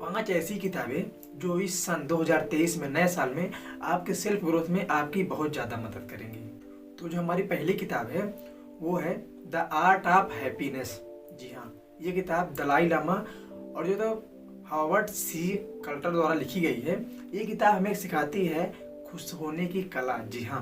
5 ऐसी किताबें जो इस सन 2023 में नए साल में आपके सेल्फ ग्रोथ में आपकी बहुत ज़्यादा मदद करेंगी। तो जो हमारी पहली किताब है वो है द आर्ट ऑफ हैप्पीनेस। जी हाँ, ये किताब दलाई लामा और जो तो हार्वर्ड सी कल्टर द्वारा लिखी गई है। ये किताब हमें सिखाती है खुश होने की कला। जी हाँ,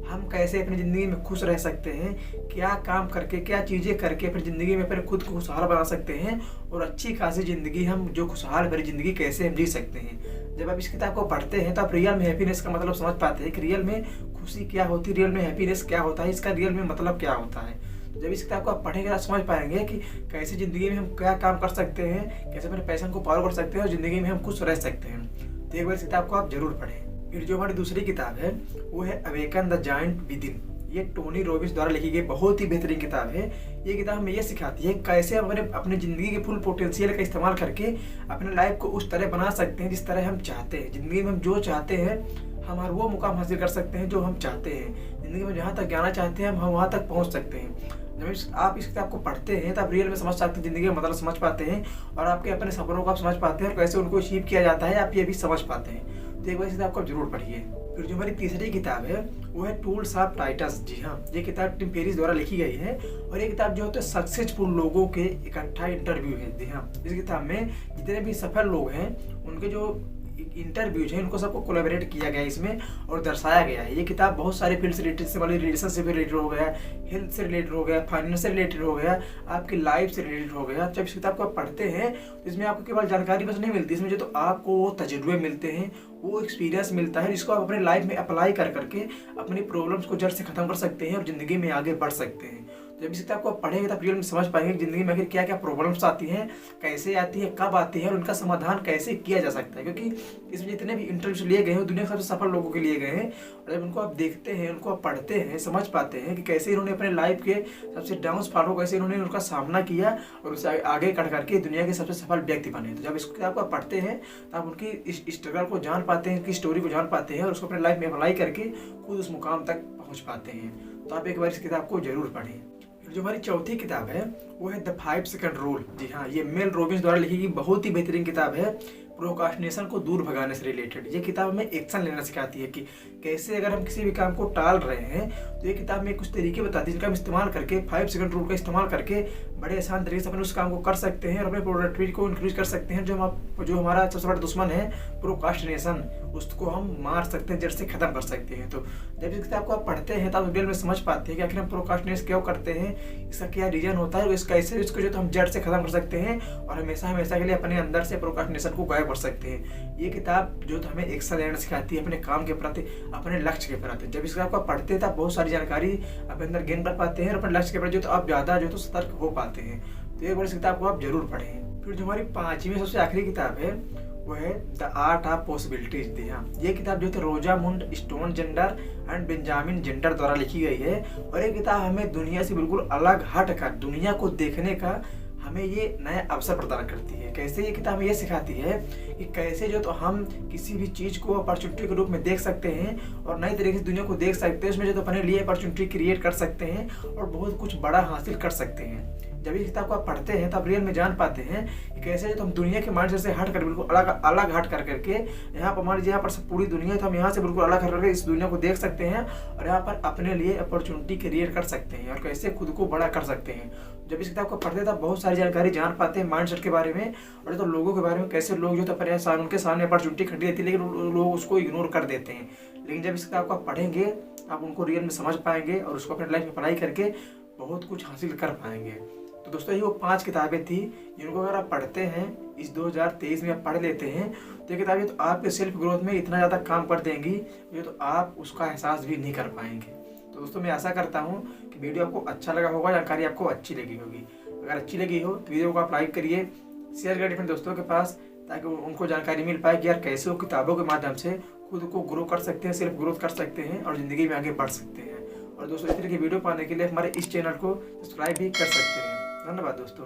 हम कैसे अपनी ज़िंदगी में खुश रह सकते हैं, क्या काम करके, क्या चीज़ें करके अपनी ज़िंदगी में अपने खुद को खुशहाल बना सकते हैं और अच्छी खासी ज़िंदगी हम जो खुशहाल भरी ज़िंदगी कैसे हम जी सकते हैं। जब आप इस किताब को पढ़ते हैं तो आप रियल में हैप्पीनेस का मतलब समझ पाते हैं कि रियल में खुशी क्या होती है, रियल में हैप्पीनेस क्या होता है, इसका रियल में मतलब क्या होता है। जब इस किताब को आप पढ़ेंगे तो समझ पाएंगे कि कैसे ज़िंदगी में हम क्या काम कर सकते हैं, कैसे अपने पैशन को पार कर सकते हैं और ज़िंदगी में हम खुश रह सकते हैं। तो एक बार इस किताब को आप जरूर पढ़ें। फिर जो हमारी दूसरी किताब है वो है अवेकन द जायंट विदिन। ये टोनी रॉबिन्स द्वारा लिखी गई बहुत ही बेहतरीन किताब है। ये किताब हमें ये सिखाती है कैसे हम अपने ज़िंदगी के फुल पोटेंशियल का इस्तेमाल करके अपने लाइफ को उस तरह बना सकते हैं जिस तरह हम चाहते हैं। ज़िंदगी में हम जो चाहते हैं हम हर वो मुकाम हासिल कर सकते हैं जो हम चाहते हैं। ज़िंदगी में जहाँ तक जाना चाहते हैं हम वहाँ तक पहुँच सकते हैं। जब आप इस किताब को पढ़ते हैं तो आप रियल में समझ सकते हैं, ज़िंदगी का मतलब समझ पाते हैं और आपके अपने सपनों को आप समझ पाते हैं और कैसे उनको अचीव किया जाता है आप ये भी समझ पाते हैं। तो एक बार इस किताब को आप जरूर पढ़िए। फिर जो हमारी तीसरी किताब है वो है टूल्स ऑफ टाइटस। जी हाँ, ये किताब टिम फेरिस द्वारा लिखी गई है और ये किताब जो होते हैं सक्सेसफुल लोगों के इकट्ठा इंटरव्यू है। जी हाँ, इस किताब में जितने भी सफल लोग हैं उनके जो इंटरव्यूज हैं उनको सबको कोलैबोरेट किया गया है इसमें और दर्शाया गया है। ये किताब बहुत सारे फील्ड से रिलेटेड से वाली रिलेशनशिप से रिलेटेड हो गया, हेल्थ से रिलेटेड हो गया, फाइनेंस से रिलेटेड हो गया, आपकी लाइफ से रिलेटेड हो गया। जब इस किताब को आप पढ़ते हैं तो इसमें आपको केवल जानकारी बस नहीं मिलती, इसमें जो तो आपको वो तजुर्बे मिलते हैं, वो एक्सपीरियंस मिलता है जिसको आप अपने लाइफ में अप्लाई कर करके अपनी प्रॉब्लम्स को जड़ से खत्म कर सकते हैं और ज़िंदगी में आगे बढ़ सकते हैं। जब इस किताब को आप पढ़ेंगे तब रियल में समझ पाएंगे कि ज़िंदगी में आखिर क्या क्या प्रॉब्लम्स आती हैं, कैसे आती है, कब आती है और उनका समाधान कैसे किया जा सकता है। क्योंकि इसमें जितने भी इंटरव्यूज लिए गए हैं वो दुनिया के सबसे सफल लोगों के लिए गए हैं और जब उनको आप देखते हैं, उनको आप पढ़ते हैं, समझ पाते हैं कि कैसे इन्होंने अपने लाइफ के सबसे डाउन फॉलो कैसे इन्होंने उनका सामना किया और उससे आगे कट करके दुनिया के सबसे सफल व्यक्ति बने। तो जब इस किताब को आप पढ़ते हैं तो आप उनकी इस स्ट्रगल को जान पाते हैं, उनकी स्टोरी को जान पाते हैं और उसको अपने लाइफ में अप्लाई करके खुद उस मुकाम तक पहुँच पाते हैं। तो आप एक बार इस किताब को जरूर पढ़ें। जो हमारी चौथी किताब है वो है द 5 सेकंड रूल। जी हाँ, ये मेल रॉबिन्स द्वारा लिखी गई बहुत ही बेहतरीन किताब है प्रोक्रास्टिनेशन को दूर भगाने से रिलेटेड। ये किताब हमें एक्शन लेना सिखाती है कि कैसे अगर हम किसी भी काम को टाल रहे हैं तो ये किताब में कुछ तरीके बताती है जिनका हम इस्तेमाल करके 5 सेकंड रूल का इस्तेमाल करके बड़े आसान तरीके से अपन उस काम को कर सकते हैं और अपने प्रोडक्टिविटी को इंक्रीज कर सकते हैं। जो हमारा सबसे बड़ा दुश्मन है प्रोक्रास्टिनेशन, उसको हम मार सकते हैं, जड़ से खत्म कर सकते हैं। तो जब इस किताब को आप पढ़ते हैं तब रियल में समझ पाते हैं कि आखिर हम प्रोक्रास्टिनेट क्यों करते हैं, इसका क्या रीजन होता है, कैसे इसको जो तो हम जड़ से खत्म कर सकते हैं और हमेशा हमेशा के लिए अपने अंदर से प्रोक्रास्टिनेशन को गायब कर सकते हैं। ये किताब जो तो हमें एक्शन लेना सिखाती है अपने काम के प्रति, अपने लक्ष्य के प्रति। जब इस किताब को आप पढ़ते हैं तब बहुत सारी जानकारी अपने अंदर गेन कर पाते हैं और अपने लक्ष्य के प्रति जो तो आप ज़्यादा जो तो सतर्क हो पाते हैं। तो एक बार इस किताब को आप जरूर पढ़ें। फिर जो हमारी 5वीं सबसे आखिरी किताब है वो है द आर्ट ऑफ पॉसिबिलिटीज। दी हाँ, ये किताब जो है रोजामुंड स्टोनजेंडर एंड बेंजामिन जेंटर द्वारा लिखी गई है और ये किताब हमें दुनिया से बिल्कुल अलग हट कर दुनिया को देखने का हमें ये नया अवसर प्रदान करती है। कैसे ये किताब हमें ये सिखाती है कि कैसे जो तो हम किसी भी चीज़ को अपॉर्चुनिटी के रूप में देख सकते हैं और नई तरीके से दुनिया को देख सकते हैं, उसमें जो तो अपने लिए अपॉर्चुनिटी क्रिएट कर सकते हैं और बहुत कुछ बड़ा हासिल कर सकते हैं। जब इस किताब को आप पढ़ते हैं तब रियल में जान पाते हैं कि कैसे तो हम दुनिया के माइंडसेट से हट कर बिल्कुल अलग हट कर करके यहाँ पर हमारी यहाँ पर पूरी दुनिया है तो हम यहाँ से बिल्कुल अलग हट करके इस दुनिया को देख सकते हैं और यहाँ पर अपने लिए अपॉर्चुनिटी क्रिएट कर सकते हैं और कैसे खुद को बड़ा कर सकते हैं। जब इस किताब को पढ़ते हैं तब बहुत सारी जानकारी जान पाते हैं माइंडसेट के बारे में और तो लोगों के बारे में, कैसे लोग जो तो परेशान उनके सामने अपॉर्चुनिटी खड़ी रहती है लेकिन लोग उसको इग्नोर कर देते हैं। लेकिन जब इस किताब को आप पढ़ेंगे आप उनको रियल में समझ पाएंगे और उसको अपने लाइफ में अप्लाई करके बहुत कुछ हासिल कर पाएंगे। तो दोस्तों ये वो 5 किताबें थी जिनको अगर आप पढ़ते हैं इस 2023 में आप पढ़ लेते हैं तो ये किताबें तो आपके सेल्फ ग्रोथ में इतना ज़्यादा काम कर देंगी जो तो आप उसका एहसास भी नहीं कर पाएंगे। तो दोस्तों मैं आशा करता हूँ कि वीडियो आपको अच्छा लगा होगा, जानकारी आपको अच्छी लगी होगी। अगर अच्छी लगी हो तो वीडियो को आप लाइक करिए, शेयर करिए अपने दोस्तों के पास ताकि उनको जानकारी मिल पाए कि यार कैसे वो किताबों के माध्यम से खुद को ग्रो कर सकते हैं, सेल्फ ग्रोथ कर सकते हैं और ज़िंदगी में आगे बढ़ सकते हैं। और दोस्तों इस तरह की वीडियो पाने के लिए हमारे इस चैनल को सब्सक्राइब भी कर सकते हैं। धन्यवाद दोस्तों।